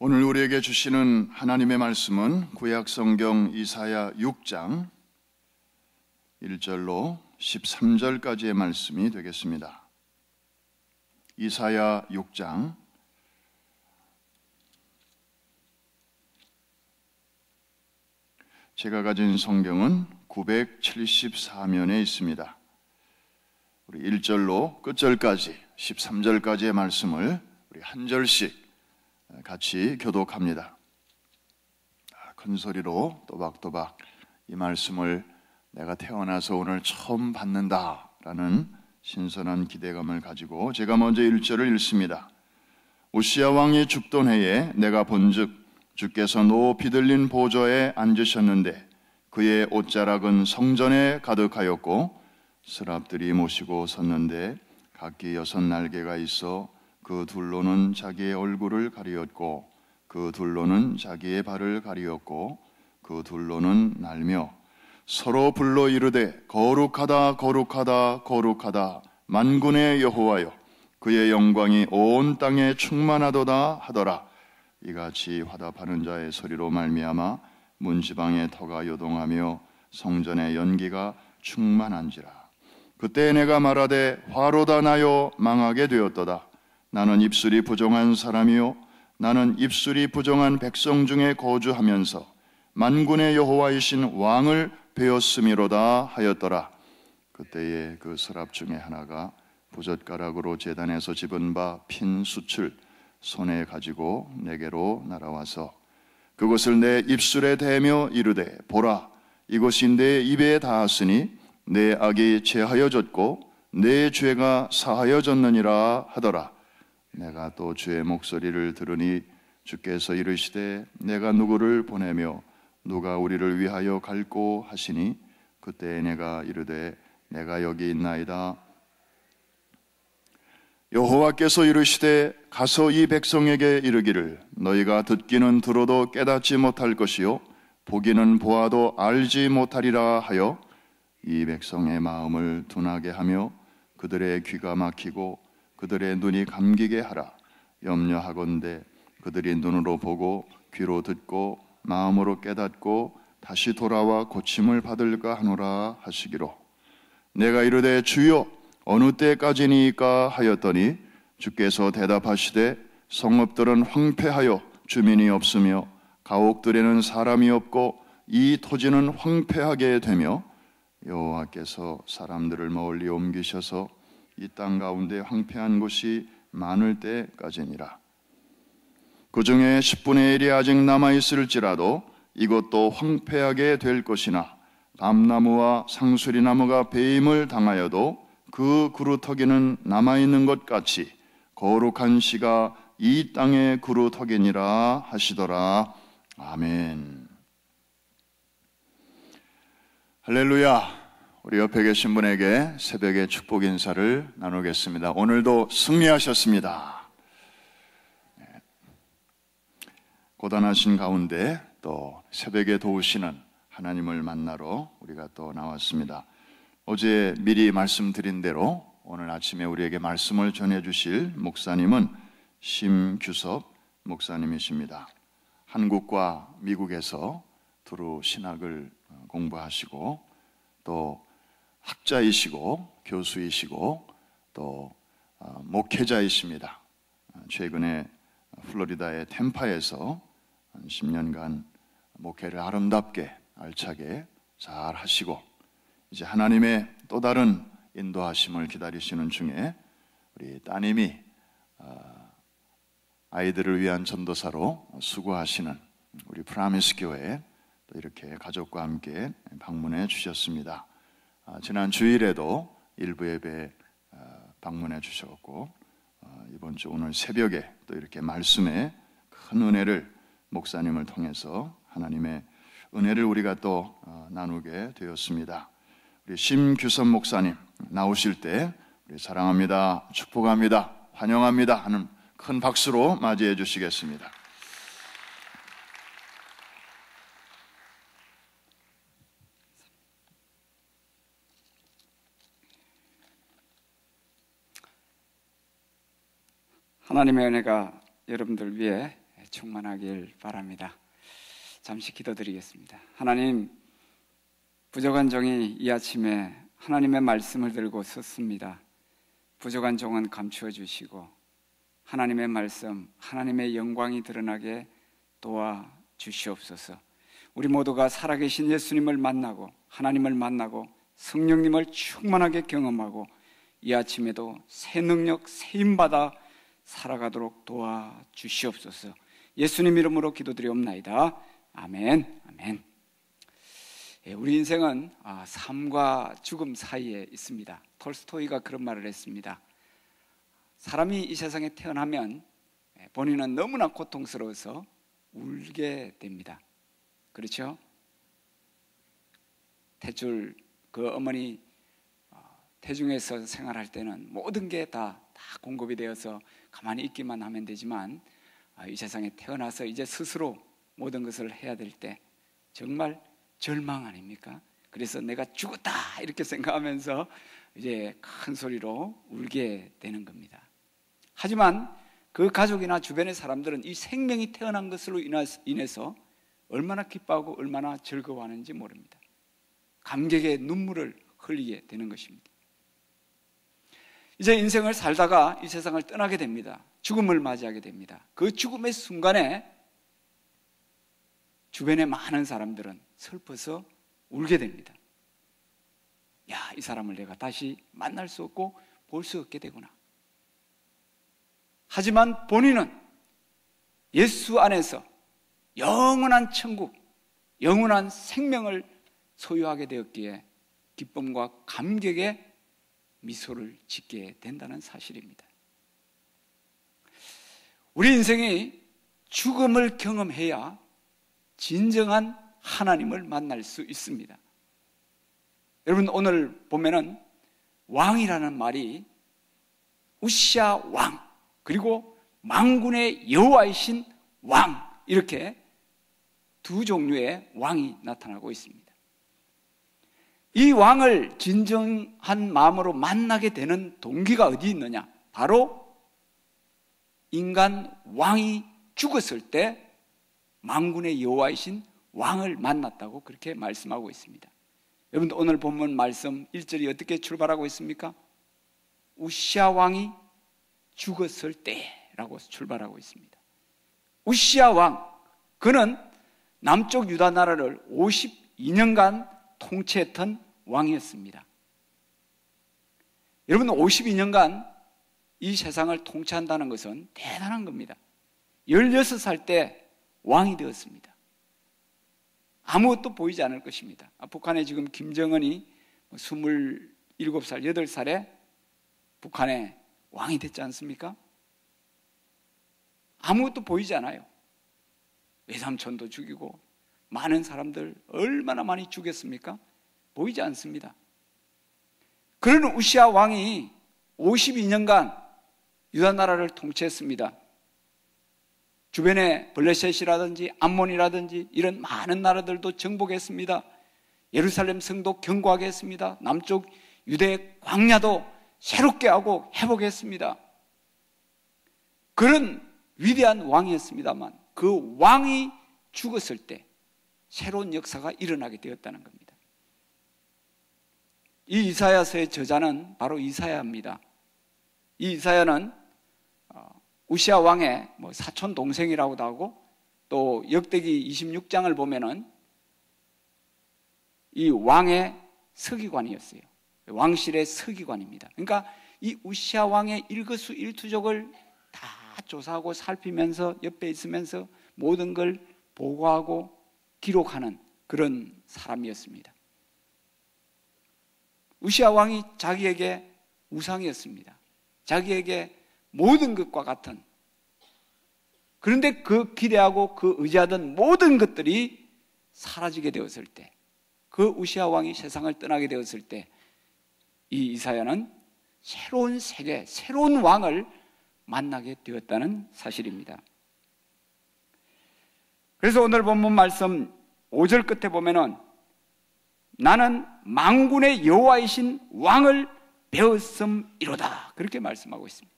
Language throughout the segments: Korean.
오늘 우리에게 주시는 하나님의 말씀은 구약성경 이사야 6장 1절로 13절까지의 말씀이 되겠습니다. 이사야 6장 제가 가진 성경은 974면에 있습니다. 우리 1절로 끝절까지 13절까지의 말씀을 우리 한 절씩 같이 교독합니다. 큰 소리로 또박또박 이 말씀을 내가 태어나서 오늘 처음 받는다라는 신선한 기대감을 가지고 제가 먼저 1절을 읽습니다. 우시야 왕이 죽던 해에 내가 본즉 주께서 높이 들린 보좌에 앉으셨는데 그의 옷자락은 성전에 가득하였고 스랍들이 모시고 섰는데 각기 6날개가 있어 그 둘로는 자기의 얼굴을 가리었고 그 둘로는 자기의 발을 가리었고 그 둘로는 날며 서로 불러 이르되 거룩하다 거룩하다 거룩하다 만군의 여호와여 그의 영광이 온 땅에 충만하도다 하더라. 이같이 화답하는 자의 소리로 말미암아 문지방의 터가 요동하며 성전의 연기가 충만한지라. 그때 내가 말하되 화로다 나요 망하게 되었도다. 나는 입술이 부정한 사람이요 나는 입술이 부정한 백성 중에 거주하면서 만군의 여호와이신 왕을 배웠음이로다 하였더라. 그때에 그 서랍 중에 하나가 부젓가락으로 제단에서 집은 바 핀 숯을 손에 가지고 내게로 날아와서 그것을 내 입술에 대며 이르되 보라 이것이 내 입에 닿았으니 내 악이 제하여졌고 내 죄가 사하여졌느니라 하더라. 내가 또 주의 목소리를 들으니 주께서 이르시되 내가 누구를 보내며 누가 우리를 위하여 갈꼬 하시니 그때 내가 이르되 내가 여기 있나이다. 여호와께서 이르시되 가서 이 백성에게 이르기를 너희가 듣기는 들어도 깨닫지 못할 것이요 보기는 보아도 알지 못하리라 하여 이 백성의 마음을 둔하게 하며 그들의 귀가 막히고 그들의 눈이 감기게 하라. 염려하건대 그들이 눈으로 보고 귀로 듣고 마음으로 깨닫고 다시 돌아와 고침을 받을까 하노라 하시기로. 내가 이르되 주여 어느 때까지니까 하였더니 주께서 대답하시되 성읍들은 황폐하여 주민이 없으며 가옥들에는 사람이 없고 이 토지는 황폐하게 되며 여호와께서 사람들을 멀리 옮기셔서 이 땅 가운데 황폐한 곳이 많을 때까지니라. 그 중에 10분의 1이 아직 남아있을지라도 이것도 황폐하게 될 것이나 밤나무와 상수리나무가 배임을 당하여도 그 그루터기는 남아있는 것 같이 거룩한 시가 이 땅의 그루터기니라 하시더라. 아멘. 할렐루야. 우리 옆에 계신 분에게 새벽의 축복 인사를 나누겠습니다. 오늘도 승리하셨습니다. 고단하신 가운데 또 새벽에 도우시는 하나님을 만나러 우리가 또 나왔습니다. 어제 미리 말씀드린 대로 오늘 아침에 우리에게 말씀을 전해주실 목사님은 심규섭 목사님이십니다. 한국과 미국에서 두루 신학을 공부하시고 또 학자이시고 교수이시고 또 목회자이십니다. 최근에 플로리다의 템파에서 10년간 목회를 아름답게 알차게 잘 하시고 이제 하나님의 또 다른 인도하심을 기다리시는 중에 우리 따님이 아이들을 위한 전도사로 수고하시는 우리 프라미스 교회에 또 이렇게 가족과 함께 방문해 주셨습니다. 지난 주일에도 일부 예배 방문해 주셨고 이번 주 오늘 새벽에 또 이렇게 말씀에 큰 은혜를 목사님을 통해서 하나님의 은혜를 우리가 또 나누게 되었습니다. 우리 심규선 목사님 나오실 때 우리 사랑합니다, 축복합니다, 환영합니다 하는 큰 박수로 맞이해 주시겠습니다. 하나님의 은혜가 여러분들 위해 충만하길 바랍니다. 잠시 기도드리겠습니다. 하나님, 부족한 종이 이 아침에 하나님의 말씀을 들고 섰습니다. 부족한 종은 감추어 주시고 하나님의 말씀, 하나님의 영광이 드러나게 도와 주시옵소서. 우리 모두가 살아계신 예수님을 만나고 하나님을 만나고 성령님을 충만하게 경험하고 이 아침에도 새 능력, 새 힘받아 살아가도록 도와 주시옵소서. 예수님 이름으로 기도드리옵나이다. 아멘. 아멘. 우리 인생은 삶과 죽음 사이에 있습니다. 톨스토이가 그런 말을 했습니다. 사람이 이 세상에 태어나면 본인은 너무나 고통스러워서 울게 됩니다. 그렇죠? 탯줄 그 어머니 태중에서 생활할 때는 모든 게 다 공급이 되어서 가만히 있기만 하면 되지만 이 세상에 태어나서 이제 스스로 모든 것을 해야 될 때 정말 절망 아닙니까? 그래서 내가 죽었다 이렇게 생각하면서 이제 큰 소리로 울게 되는 겁니다. 하지만 그 가족이나 주변의 사람들은 이 생명이 태어난 것으로 인해서 얼마나 기뻐하고 얼마나 즐거워하는지 모릅니다. 감격의 눈물을 흘리게 되는 것입니다. 이제 인생을 살다가 이 세상을 떠나게 됩니다. 죽음을 맞이하게 됩니다. 그 죽음의 순간에 주변의 많은 사람들은 슬퍼서 울게 됩니다. 야, 이 사람을 내가 다시 만날 수 없고 볼 수 없게 되구나. 하지만 본인은 예수 안에서 영원한 천국, 영원한 생명을 소유하게 되었기에 기쁨과 감격의 미소를 짓게 된다는 사실입니다. 우리 인생이 죽음을 경험해야 진정한 하나님을 만날 수 있습니다. 여러분, 오늘 보면은 왕이라는 말이 우시아 왕, 그리고 만군의 여호와이신 왕, 이렇게 두 종류의 왕이 나타나고 있습니다. 이 왕을 진정한 마음으로 만나게 되는 동기가 어디 있느냐? 바로 인간 왕이 죽었을 때 만군의 여호와이신 왕을 만났다고 그렇게 말씀하고 있습니다. 여러분들 오늘 본문 말씀 1절이 어떻게 출발하고 있습니까? 우시아 왕이 죽었을 때라고 출발하고 있습니다. 우시아 왕, 그는 남쪽 유다 나라를 52년간 통치했던 왕이었습니다. 여러분, 52년간 이 세상을 통치한다는 것은 대단한 겁니다. 16살 때 왕이 되었습니다. 아무것도 보이지 않을 것입니다. 북한에 지금 김정은이 27살, 8살에 북한의 왕이 됐지 않습니까? 아무것도 보이지 않아요. 외삼촌도 죽이고 많은 사람들 얼마나 많이 죽였습니까? 보이지 않습니다. 그런 우시아 왕이 52년간 유다 나라를 통치했습니다. 주변에 블레셋이라든지 암몬이라든지 이런 많은 나라들도 정복했습니다. 예루살렘 성도 견고하게 했습니다. 남쪽 유대 광야도 새롭게 하고 회복했습니다. 그런 위대한 왕이었습니다만 그 왕이 죽었을 때 새로운 역사가 일어나게 되었다는 겁니다. 이 이사야서의 저자는 바로 이사야입니다. 이 이사야는 우시아 왕의 사촌 동생이라고도 하고, 또 역대기 26장을 보면은 이 왕의 서기관이었어요. 왕실의 서기관입니다. 그러니까 이 우시아 왕의 일거수일투족을 다 조사하고 살피면서 옆에 있으면서 모든 걸 보고하고 기록하는 그런 사람이었습니다. 우시아 왕이 자기에게 우상이었습니다. 자기에게 모든 것과 같은, 그런데 그 기대하고 그 의지하던 모든 것들이 사라지게 되었을 때, 그 우시아 왕이 세상을 떠나게 되었을 때 이 이사야는 새로운 세계, 새로운 왕을 만나게 되었다는 사실입니다. 그래서 오늘 본문 말씀 5절 끝에 보면은 나는 만군의 여호와이신 왕을 배웠음이로다, 그렇게 말씀하고 있습니다.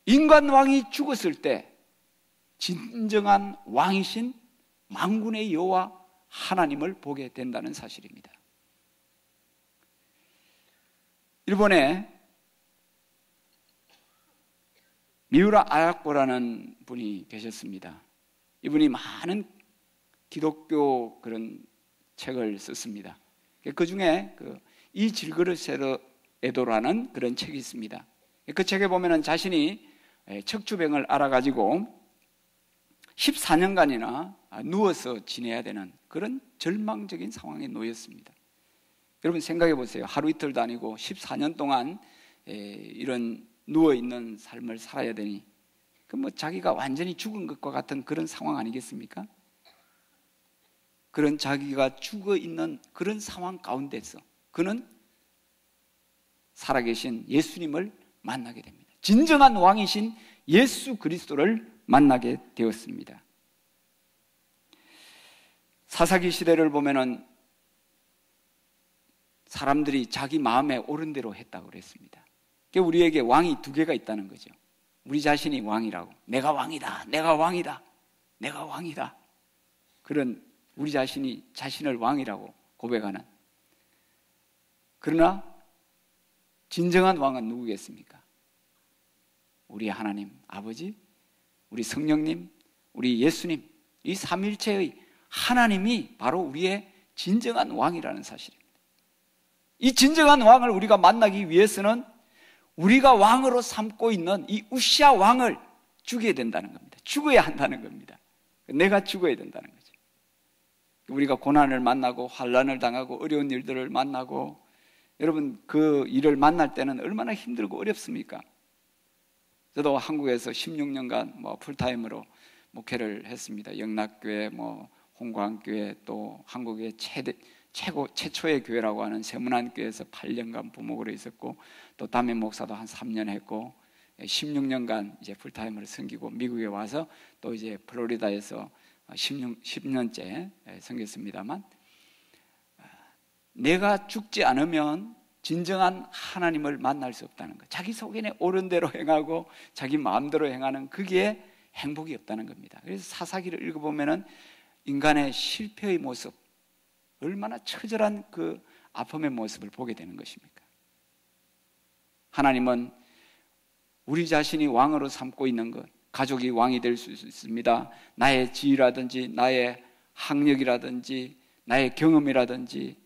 인간 왕이 죽었을 때 진정한 왕이신 만군의 여호와 하나님을 보게 된다는 사실입니다. 일본에 미우라 아야코라는 분이 계셨습니다. 이분이 많은 기독교 그런 책을 썼습니다. 그 중에 이 질그릇에도라는 그런 책이 있습니다. 그 책에 보면은 자신이 척추병을 앓아가지고 14년간이나 누워서 지내야 되는 그런 절망적인 상황에 놓였습니다. 여러분 생각해 보세요. 하루 이틀도 아니고 14년 동안 이런 누워있는 삶을 살아야 되니 자기가 완전히 죽은 것과 같은 그런 상황 아니겠습니까? 그런 자기가 죽어있는 그런 상황 가운데서 그는 살아계신 예수님을 만나게 됩니다. 진정한 왕이신 예수 그리스도를 만나게 되었습니다. 사사기 시대를 보면은 사람들이 자기 마음에 옳은 대로 했다고 그랬습니다. 우리에게 왕이 두 개가 있다는 거죠. 우리 자신이 왕이라고, 내가 왕이다, 내가 왕이다, 내가 왕이다. 그런 우리 자신이 자신을 왕이라고 고백하는. 그러나 진정한 왕은 누구겠습니까? 우리 하나님 아버지, 우리 성령님, 우리 예수님, 이 삼일체의 하나님이 바로 우리의 진정한 왕이라는 사실입니다. 이 진정한 왕을 우리가 만나기 위해서는 우리가 왕으로 삼고 있는 이 우시아 왕을 죽여야 된다는 겁니다. 죽어야 한다는 겁니다. 내가 죽어야 된다는 거죠. 우리가 고난을 만나고 환난을 당하고 어려운 일들을 만나고, 여러분 그 일을 만날 때는 얼마나 힘들고 어렵습니까? 저도 한국에서 16년간 풀타임으로 목회를 했습니다. 영락교회, 홍광교회, 또 한국의 최초의 교회라고 하는 세문안교회에서 8년간 부목으로 있었고, 또 담임 목사도 한 3년 했고, 16년간 이제 풀타임으로 섬기고 미국에 와서 또 이제 플로리다에서 10년째 섬겼습니다만, 내가 죽지 않으면 진정한 하나님을 만날 수 없다는 것. 자기 속에 옳은 대로 행하고 자기 마음대로 행하는 그게 행복이 없다는 겁니다. 그래서 사사기를 읽어보면은 인간의 실패의 모습, 얼마나 처절한 그 아픔의 모습을 보게 되는 것입니까? 하나님은 우리 자신이 왕으로 삼고 있는 것, 가족이 왕이 될 수 있습니다. 나의 지위라든지 나의 학력이라든지 나의 경험이라든지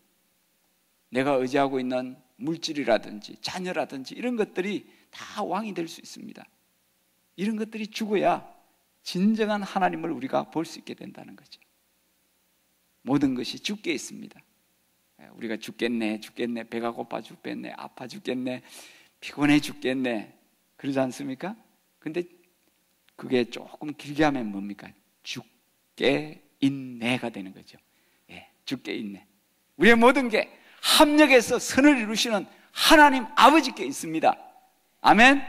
내가 의지하고 있는 물질이라든지 자녀라든지 이런 것들이 다 왕이 될 수 있습니다. 이런 것들이 죽어야 진정한 하나님을 우리가 볼 수 있게 된다는 거죠. 모든 것이 죽게 있습니다. 우리가 죽겠네, 배가 고파 죽겠네, 아파 죽겠네, 피곤해 죽겠네, 그러지 않습니까? 근데 그게 조금 길게 하면 뭡니까? 죽게 있네가 되는 거죠. 죽게 있네. 우리의 모든 게 합력해서 선을 이루시는 하나님 아버지께 있습니다. 아멘.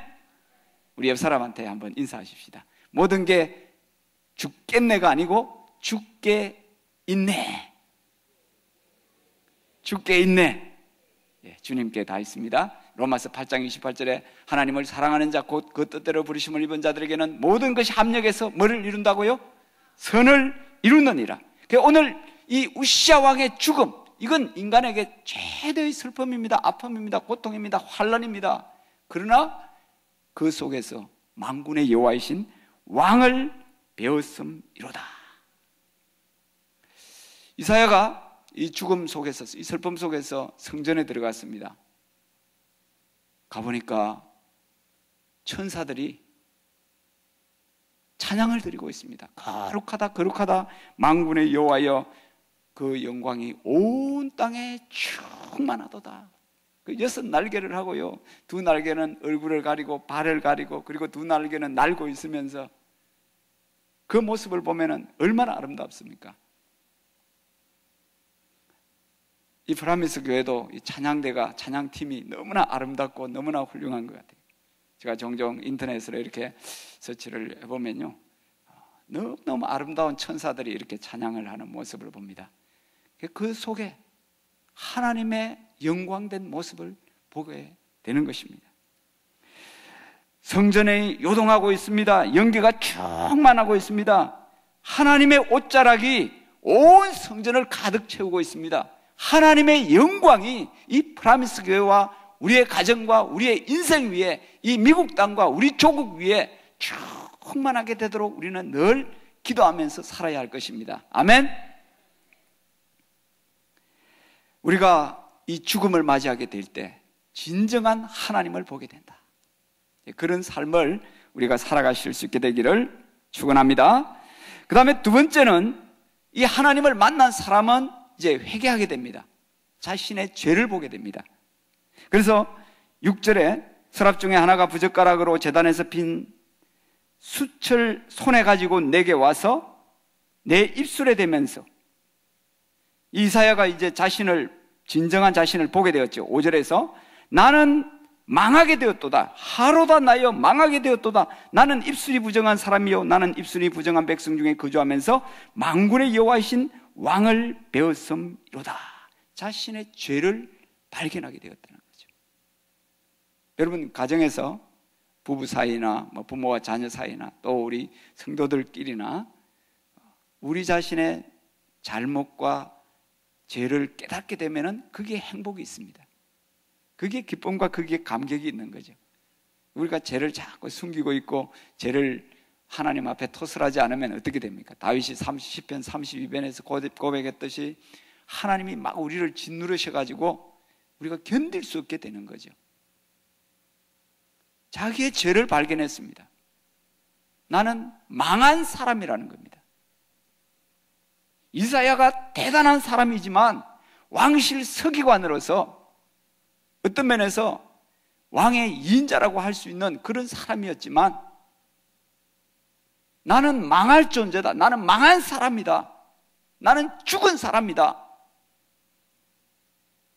우리 옆 사람한테 한번 인사하십시다. 모든 게 죽겠네가 아니고 죽게 있네. 죽게 있네. 주님께 다 있습니다. 로마서 8장 28절에 하나님을 사랑하는 자 곧 그 뜻대로 부르심을 입은 자들에게는 모든 것이 합력해서 뭐를 이룬다고요? 선을 이루느니라. 오늘 이 우시아 왕의 죽음, 이건 인간에게 최대의 슬픔입니다. 아픔입니다. 고통입니다. 환난입니다. 그러나 그 속에서 만군의 여호와이신 왕을 배웠음이로다. 이사야가 이 죽음 속에서, 이 슬픔 속에서 성전에 들어갔습니다. 가보니까 천사들이 찬양을 드리고 있습니다. 거룩하다 거룩하다 만군의 여호와여, 그 영광이 온 땅에 충만하도다. 그 6날개를 하고요, 2날개는 얼굴을 가리고 발을 가리고, 그리고 2날개는 날고 있으면서 그 모습을 보면은 얼마나 아름답습니까? 이 프라미스 교회도 이 찬양대가, 찬양팀이 너무나 아름답고 너무나 훌륭한 것 같아요. 제가 종종 인터넷으로 이렇게 서치를 해보면요, 너무너무 아름다운 천사들이 이렇게 찬양을 하는 모습을 봅니다. 그 속에 하나님의 영광된 모습을 보게 되는 것입니다. 성전에 요동하고 있습니다. 연기가 충만하고 있습니다. 하나님의 옷자락이 온 성전을 가득 채우고 있습니다. 하나님의 영광이 이 프라미스 교회와 우리의 가정과 우리의 인생 위에, 이 미국 땅과 우리 조국 위에 충만하게 되도록 우리는 늘 기도하면서 살아야 할 것입니다. 아멘. 우리가 이 죽음을 맞이하게 될 때 진정한 하나님을 보게 된다. 그런 삶을 우리가 살아가실 수 있게 되기를 축원합니다. 그 다음에 두 번째는, 이 하나님을 만난 사람은 이제 회개하게 됩니다. 자신의 죄를 보게 됩니다. 그래서 6절에 서랍 중에 하나가 부젓가락으로 제단에서 핀 숯을 손에 가지고 내게 와서 내 입술에 대면서, 이사야가 이제 진정한 자신을 보게 되었죠. 5절에서 나는 망하게 되었도다. 하로다 나여 망하게 되었도다. 나는 입술이 부정한 사람이요 나는 입술이 부정한 백성 중에 거주하면서 만군의 여호와이신 왕을 배웠음이로다. 자신의 죄를 발견하게 되었다는 거죠. 여러분, 가정에서 부부 사이나 부모와 자녀 사이나 또 우리 성도들끼리나 우리 자신의 잘못과 죄를 깨닫게 되면은 그게 행복이 있습니다. 그게 기쁨과 그게 감격이 있는 거죠. 우리가 죄를 자꾸 숨기고 있고 죄를 하나님 앞에 토설하지 않으면 어떻게 됩니까? 다윗이 10편 32편에서 고백했듯이 하나님이 막 우리를 짓누르셔가지고 우리가 견딜 수 없게 되는 거죠. 자기의 죄를 발견했습니다. 나는 망한 사람이라는 겁니다. 이사야가 대단한 사람이지만 왕실 서기관으로서 어떤 면에서 왕의 2인자라고 할 수 있는 그런 사람이었지만, 나는 망할 존재다. 나는 망한 사람이다. 나는 죽은 사람이다.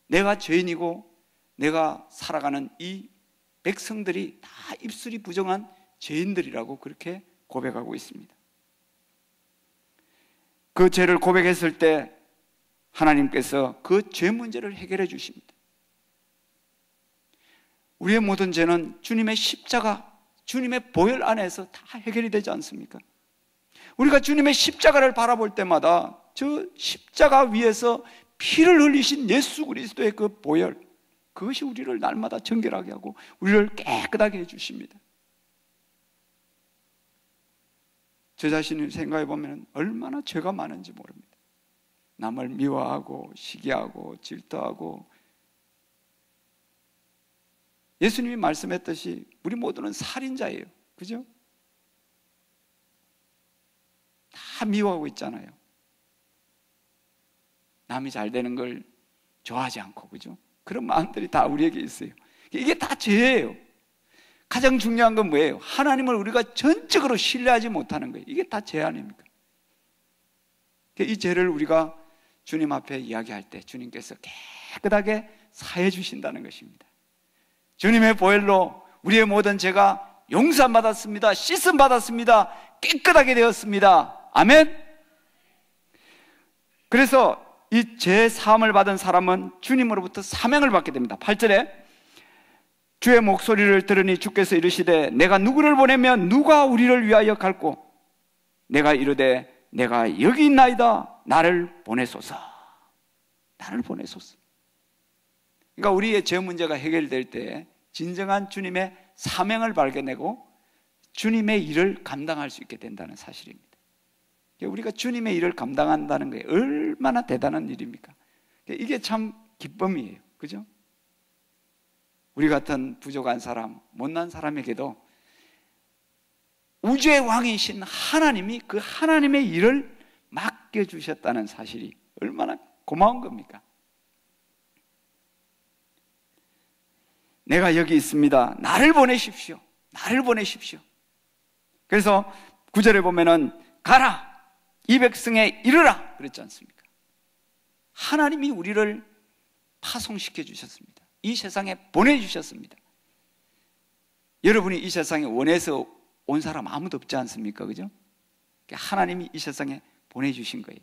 내가 죄인이고 내가 살아가는 이 백성들이 다 입술이 부정한 죄인들이라고 그렇게 고백하고 있습니다. 그 죄를 고백했을 때 하나님께서 그 죄 문제를 해결해 주십니다. 우리의 모든 죄는 주님의 십자가, 주님의 보혈 안에서 다 해결이 되지 않습니까? 우리가 주님의 십자가를 바라볼 때마다 저 십자가 위에서 피를 흘리신 예수 그리스도의 그 보혈, 그것이 우리를 날마다 정결하게 하고 우리를 깨끗하게 해주십니다. 저 자신을 생각해 보면 얼마나 죄가 많은지 모릅니다. 남을 미워하고 시기하고 질투하고, 예수님이 말씀했듯이 우리 모두는 살인자예요. 그죠? 다 미워하고 있잖아요. 남이 잘 되는 걸 좋아하지 않고, 그죠? 그런 마음들이 다 우리에게 있어요. 이게 다 죄예요. 가장 중요한 건 뭐예요? 하나님을 우리가 전적으로 신뢰하지 못하는 거예요. 이게 다 죄 아닙니까? 이 죄를 우리가 주님 앞에 이야기할 때 주님께서 깨끗하게 사해 주신다는 것입니다. 주님의 보혈로 우리의 모든 죄가 용서받았습니다. 씻음 받았습니다. 깨끗하게 되었습니다. 아멘. 그래서 이 죄 사함을 받은 사람은 주님으로부터 사명을 받게 됩니다. 8절에 주의 목소리를 들으니 주께서 이르시되 내가 누구를 보내면 누가 우리를 위하여 갈고, 내가 이르되 내가 여기 있나이다. 나를 보내소서. 나를 보내소서. 그러니까 우리의 죄 문제가 해결될 때 진정한 주님의 사명을 발견하고 주님의 일을 감당할 수 있게 된다는 사실입니다. 우리가 주님의 일을 감당한다는 게 얼마나 대단한 일입니까? 이게 참 기쁨이에요. 그죠? 우리 같은 부족한 사람, 못난 사람에게도 우주의 왕이신 하나님이 그 하나님의 일을 맡겨주셨다는 사실이 얼마나 고마운 겁니까? 내가 여기 있습니다. 나를 보내십시오. 나를 보내십시오. 그래서 9절에 보면은 가라! 이 백성에 이르라! 그랬지 않습니까? 하나님이 우리를 파송시켜 주셨습니다. 이 세상에 보내주셨습니다. 여러분이 이 세상에 원해서 온 사람 아무도 없지 않습니까? 그죠? 하나님이 이 세상에 보내주신 거예요.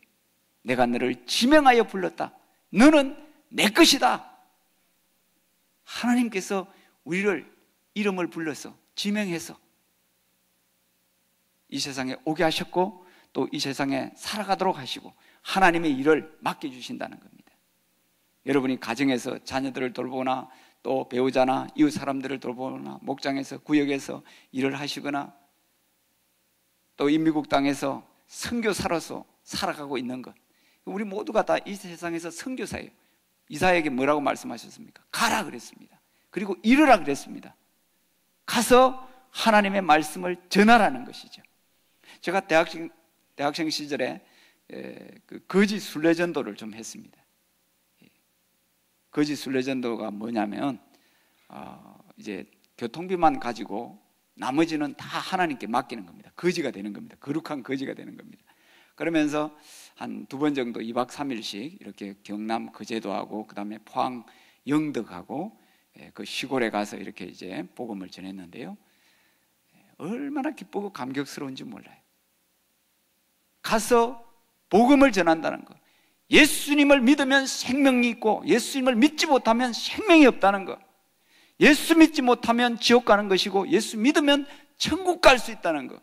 내가 너를 지명하여 불렀다. 너는 내 것이다. 하나님께서 우리를 이름을 불러서 지명해서 이 세상에 오게 하셨고 또 이 세상에 살아가도록 하시고 하나님의 일을 맡겨주신다는 겁니다. 여러분이 가정에서 자녀들을 돌보거나 또 배우자나 이웃 사람들을 돌보거나 목장에서 구역에서 일을 하시거나 또 이 미국 땅에서 선교사로서 살아가고 있는 것, 우리 모두가 다 이 세상에서 선교사예요. 이사야에게 뭐라고 말씀하셨습니까? 가라 그랬습니다. 그리고 이르라 그랬습니다. 가서 하나님의 말씀을 전하라는 것이죠. 제가 대학생 시절에 그 거짓 순례전도를 좀 했습니다. 거짓 순례전도가 뭐냐면 이제 교통비만 가지고 나머지는 다 하나님께 맡기는 겁니다. 거지가 되는 겁니다. 거룩한 거지가 되는 겁니다. 그러면서 한 2번 정도 2박 3일씩 이렇게 경남 거제도 하고 그 다음에 포항 영덕하고 그 시골에 가서 이렇게 이제 복음을 전했는데요. 얼마나 기쁘고 감격스러운지 몰라요. 가서 복음을 전한다는 것, 예수님을 믿으면 생명이 있고 예수님을 믿지 못하면 생명이 없다는 것, 예수 믿지 못하면 지옥 가는 것이고 예수 믿으면 천국 갈 수 있다는 것,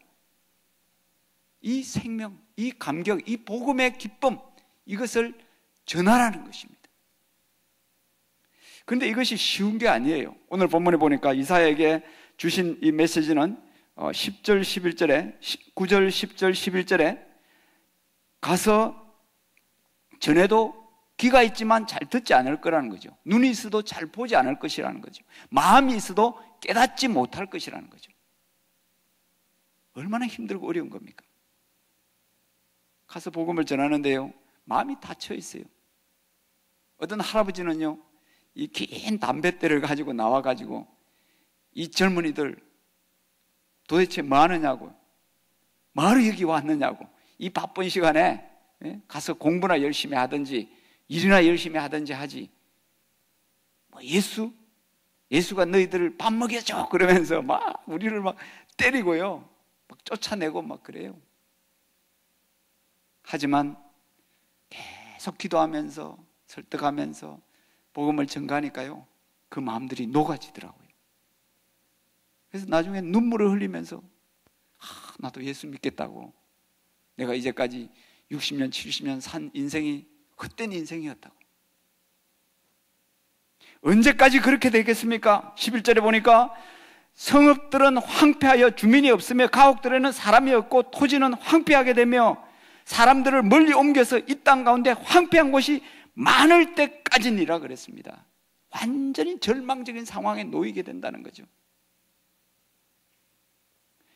이 생명, 이 감격, 이 복음의 기쁨, 이것을 전하라는 것입니다. 그런데 이것이 쉬운 게 아니에요. 오늘 본문에 보니까 이사야에게 주신 이 메시지는 10절, 11절에 9절, 10절, 11절에 가서 전에도 귀가 있지만 잘 듣지 않을 거라는 거죠. 눈이 있어도 잘 보지 않을 것이라는 거죠. 마음이 있어도 깨닫지 못할 것이라는 거죠. 얼마나 힘들고 어려운 겁니까? 가서 복음을 전하는데요, 마음이 닫혀 있어요. 어떤 할아버지는요, 이 긴 담뱃대를 가지고 나와가지고 이 젊은이들 도대체 뭐 하느냐고, 뭐하러 여기 왔느냐고, 이 바쁜 시간에 가서 공부나 열심히 하든지 일이나 열심히 하든지 하지, 뭐 예수가 너희들을 밥 먹여줘 그러면서 막 우리를 막 때리고요, 막 쫓아내고 막 그래요. 하지만 계속 기도하면서 설득하면서 복음을 전가하니까요, 그 마음들이 녹아지더라고요. 그래서 나중에 눈물을 흘리면서 나도 예수 믿겠다고, 내가 이제까지 60년 70년 산 인생이 헛된 인생이었다고. 언제까지 그렇게 되겠습니까? 11절에 보니까 성읍들은 황폐하여 주민이 없으며 가옥들에는 사람이 없고 토지는 황폐하게 되며 사람들을 멀리 옮겨서 이 땅 가운데 황폐한 곳이 많을 때까지니라 그랬습니다. 완전히 절망적인 상황에 놓이게 된다는 거죠.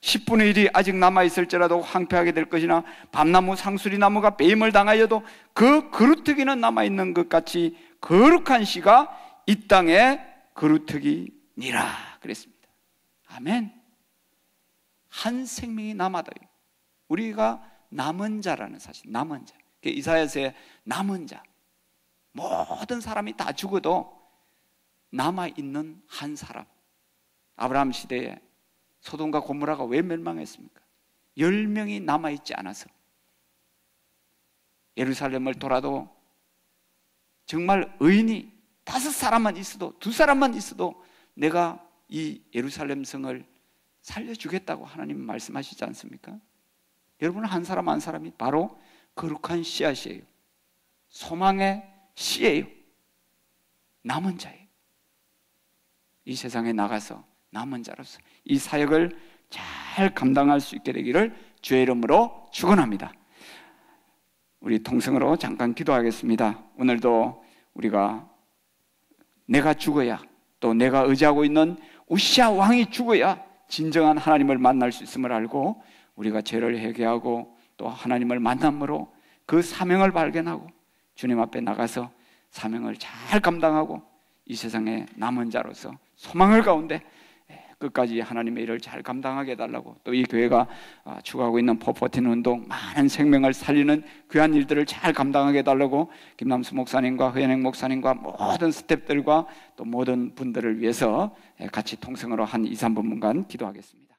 10분의 1이 아직 남아있을지라도 황폐하게 될 것이나 밤나무 상수리나무가 배임을 당하여도 그 그루터기는 남아있는 것 같이 거룩한 씨가 이 땅에 그루터기니라 그랬습니다. 아멘. 한 생명이 남아도요, 우리가 남은 자라는 사실, 남은 자, 이사야서의 남은 자, 모든 사람이 다 죽어도 남아있는 한 사람. 아브라함 시대에 소돔과 고모라가 왜 멸망했습니까? 10명이 남아있지 않아서. 예루살렘을 돌아도 정말 의인이 5사람만 있어도, 2사람만 있어도 내가 이 예루살렘 성을 살려주겠다고 하나님 말씀하시지 않습니까? 여러분, 한 사람 한 사람이 바로 거룩한 씨앗이에요. 소망의 씨예요. 남은 자예요. 이 세상에 나가서 남은 자로서 이 사역을 잘 감당할 수 있게 되기를 주의 이름으로 축원합니다. 우리 통성으로 잠깐 기도하겠습니다. 오늘도 우리가 내가 죽어야, 또 내가 의지하고 있는 우시아 왕이 죽어야 진정한 하나님을 만날 수 있음을 알고 우리가 죄를 회개하고 또 하나님을 만남으로 그 사명을 발견하고 주님 앞에 나가서 사명을 잘 감당하고 이 세상의 남은 자로서 소망을 가운데 끝까지 하나님의 일을 잘 감당하게 해달라고, 또 이 교회가 추구하고 있는 포포틴 운동, 많은 생명을 살리는 귀한 일들을 잘 감당하게 해달라고 김남수 목사님과 허연행 목사님과 모든 스태프들과 또 모든 분들을 위해서 같이 통성으로 한 2, 3분간 기도하겠습니다.